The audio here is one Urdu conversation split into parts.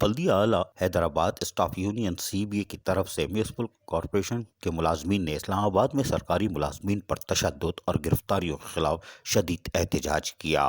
بلدیہ اعلیٰ حیدرآباد اسٹاف یونین CBA کی طرف سے میونسپل کارپوریشن کے ملازمین نے اسلام آباد میں سرکاری ملازمین پر تشدد اور گرفتاریوں کے خلاف شدید احتجاج کیا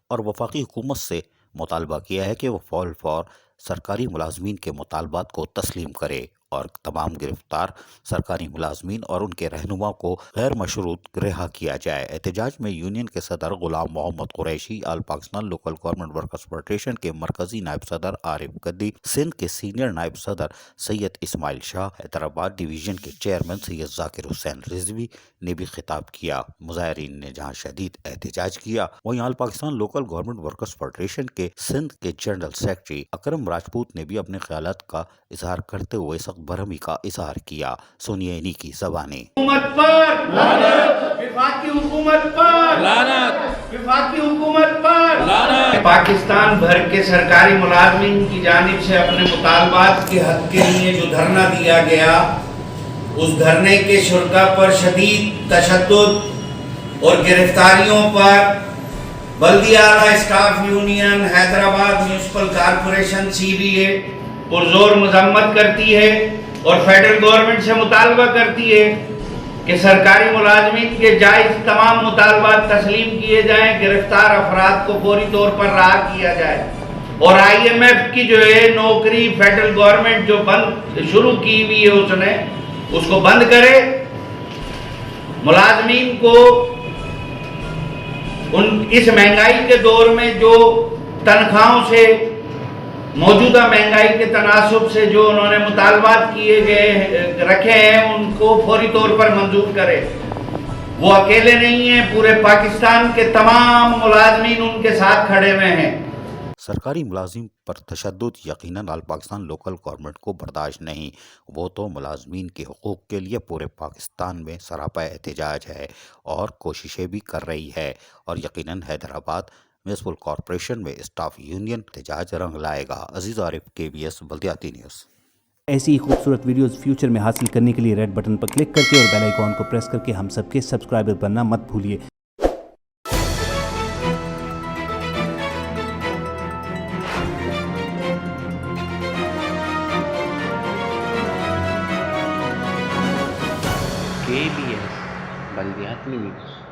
اور وفاقی حکومت سے مطالبہ کیا ہے کہ وہ فور سرکاری ملازمین کے مطالبات کو تسلیم کرے اور تمام گرفتار سرکاری ملازمین اور ان کے رہنما کو غیر مشروط رہا کیا جائے۔ احتجاج میں یونین کے صدر Ghulam Muhammad Qureshi, all Pakistan local government workers federation کے مرکزی نائب صدر عارف گدی، سندھ کے سینئر نائب صدر سید اسماعیل شاہ، حیدرآباد ڈویژن کے چیئرمین سید ذاکر حسین رضوی نے بھی خطاب کیا۔ مظاہرین نے جہاں شدید احتجاج کیا، وہیں all Pakistan local government workers federation کے سندھ کے جنرل سیکرٹری اکرم راجپوت نے بھی اپنے خیالات کا اظہار کرتے ہوئے سخت برہمی کا اظہار کیا۔ سنیے انہی کی زبانیں۔ حکومت پر لعنت، وفاقی حکومت پر لعنت، وفاقی حکومت پر لعنت۔ پاکستان بھر کے سرکاری ملازمین کی جانب سے اپنے مطالبات کے حق کے لیے جو دھرنا دیا گیا، اس دھرنے کے شرکا پر شدید تشدد اور گرفتاریوں پر بلدیہ اعلیٰ staff union Hyderabad municipal corporation CBA پرزور مذمت کرتی ہے اور فیڈرل گورنمنٹ سے مطالبہ کرتی ہے کہ سرکاری ملازمین کے جائز تمام مطالبات تسلیم کیے جائیں، گرفتار افراد کو فوری طور پر رہا کیا جائے اور IMF کی جو ہے نوکری فیڈرل گورنمنٹ جو شروع کی ہوئی ہے اس کو بند کرے۔ ملازمین کو اس مہنگائی کے دور میں جو تنخواہوں سے موجودہ مہنگائی کے تناسب سے جو انہوں نے مطالبات رکھے ہیں ان کو فوری طور پر منظور کرے۔ وہ اکیلے نہیں ہیں، پورے پاکستان کے تمام ملازمین ان کے ساتھ کھڑے ہوئے ہیں۔ سرکاری ملازم پر تشدد یقیناً آل پاکستان لوکل گورنمنٹ کو برداشت نہیں۔ وہ تو ملازمین کے حقوق کے لیے پورے پاکستان میں سراپا احتجاج ہے اور کوششیں بھی کر رہی ہے، اور یقیناً حیدرآباد میونسپل کارپوریشن میں اسٹاف یونین احتجاج رنگ لائے گا۔ عزیز عارف، KBS بلدیاتی نیوز۔ ایسی ہی خوبصورت ویڈیوز فیوچر میں حاصل کرنے کے لیے ریڈ بٹن پر کلک کر کے اور بیل آئیکن کو پریس کر کے ہم سب کے سبسکرائبر بننا مت بھولیے۔ KBS بلدیاتی نیوز۔